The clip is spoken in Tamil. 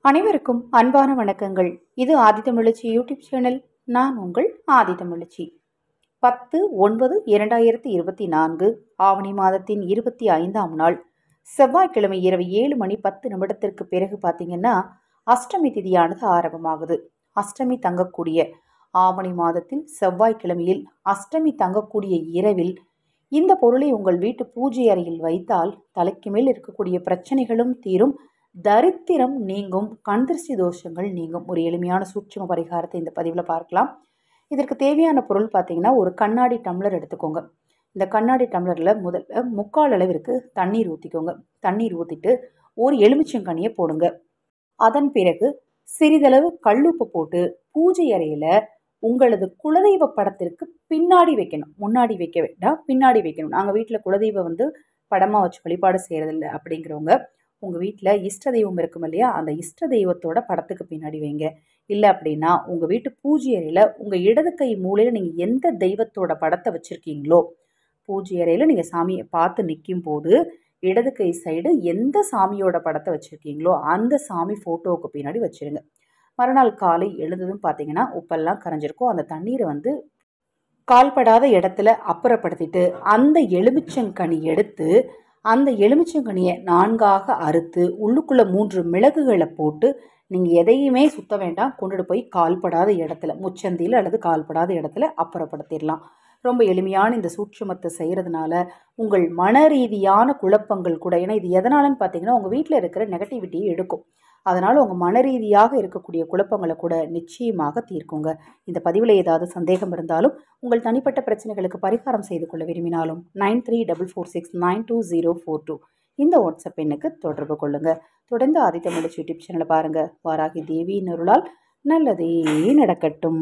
அனைவருக்கும் அன்பான வணக்கங்கள். இது ஆதித்தமிழச்சி யூடியூப் சேனல். நான் உங்கள் ஆதித்தமிழச்சி. 10/9/2024 ஆவணி மாதத்தின் 25ஆம் நாள் செவ்வாய்க்கிழமை இரவு 7:10 பிறகு பார்த்தீங்கன்னா அஷ்டமி திதியானது ஆரம்பமாகுது. அஷ்டமி தங்கக்கூடிய ஆவணி மாதத்தில் செவ்வாய்க்கிழமையில் அஷ்டமி தங்கக்கூடிய இரவில் இந்த பொருளை உங்கள் வீட்டு பூஜை அறையில் வைத்தால் தலைக்கு மேல் இருக்கக்கூடிய பிரச்சனைகளும் தீரும், தரித்திரம் நீங்கும், கண்திருஷ்டி தோஷங்கள் நீங்கும். ஒரு எளிமையான சூட்சும பரிகாரத்தை இந்த பதிவில் பார்க்கலாம். இதற்கு தேவையான பொருள் பார்த்தீங்கன்னா, ஒரு கண்ணாடி டம்ளர் எடுத்துக்கோங்க. இந்த கண்ணாடி டம்ளரில் முதல்ல 3/4 அளவிற்கு தண்ணீர் ஊற்றிக்கோங்க. தண்ணீர் ஊற்றிட்டு ஒரு எலுமிச்சங்கனியை போடுங்க. அதன் பிறகு சிறிதளவு கல்லுப்பு போட்டு பூஜை அறையில் உங்களது குலதெய்வ படத்திற்கு பின்னாடி வைக்கணும். முன்னாடி வைக்க வேண்டாம், பின்னாடி வைக்கணும். நாங்கள் வீட்டில் குலதெய்வம் படமாக வச்சு வழிபாடு செய்கிறதில்ல அப்படிங்கிறவங்க உங்கள் வீட்டில் இஷ்ட தெய்வம் இருக்கும் இல்லையா, அந்த இஷ்ட தெய்வத்தோட படத்துக்கு பின்னாடி வைங்க. இல்லை அப்படின்னா உங்கள் வீட்டு பூஜை அறையில் உங்கள் இடது கை மூலையில் நீங்கள் எந்த தெய்வத்தோட படத்தை வச்சுருக்கீங்களோ, பூஜை அறையில் நீங்கள் சாமியை பார்த்து நிற்கும் போது இடது கை சைடு எந்த சாமியோட படத்தை வச்சுருக்கீங்களோ அந்த சாமி ஃபோட்டோவுக்கு பின்னாடி வச்சுருங்க. மறுநாள் காலை எழுந்ததும் பார்த்தீங்கன்னா உப்பெல்லாம் கரைஞ்சிருக்கும். அந்த தண்ணீரை கால்படாத இடத்துல அப்புறப்படுத்திட்டு அந்த எலுமிச்சங்கனி எடுத்து அந்த எலுமிச்சங்கனியை 4ஆக அறுத்து உள்ளுக்குள்ளே 3 மிளகுகளை போட்டு நீங்கள் எதையுமே சுத்த வேண்டாம், கொண்டுட்டு போய் கால்படாத இடத்துல முச்சந்தியில் அல்லது கால்படாத இடத்துல அப்புறப்படுத்திடலாம். ரொம்ப எளிமையான இந்த சூட்சுமத்தை செய்கிறதுனால உங்கள் மன ரீதியான குழப்பங்கள் கூட, ஏன்னா இது எதனாலன்னு பார்த்தீங்கன்னா உங்கள் வீட்டில் இருக்கிற நெகட்டிவிட்டியை எடுக்கும். அதனால் உங்கள் மன ரீதியாக இருக்கக்கூடிய குழப்பங்களை கூட நிச்சயமாக தீர்க்குங்க. இந்த பதிவில் ஏதாவது சந்தேகம் இருந்தாலும் உங்கள் தனிப்பட்ட பிரச்சனைகளுக்கு பரிகாரம் செய்து கொள்ள விரும்பினாலும் 9344692042 இந்த வாட்ஸ்அப் எண்ணுக்கு தொடர்பு கொள்ளுங்க. தொடர்ந்து ஆதித்தமிழச்சி யூடியூப் சேனலை பாருங்கள். வாராகி தேவியின் அருளால் நல்லதே நடக்கட்டும்.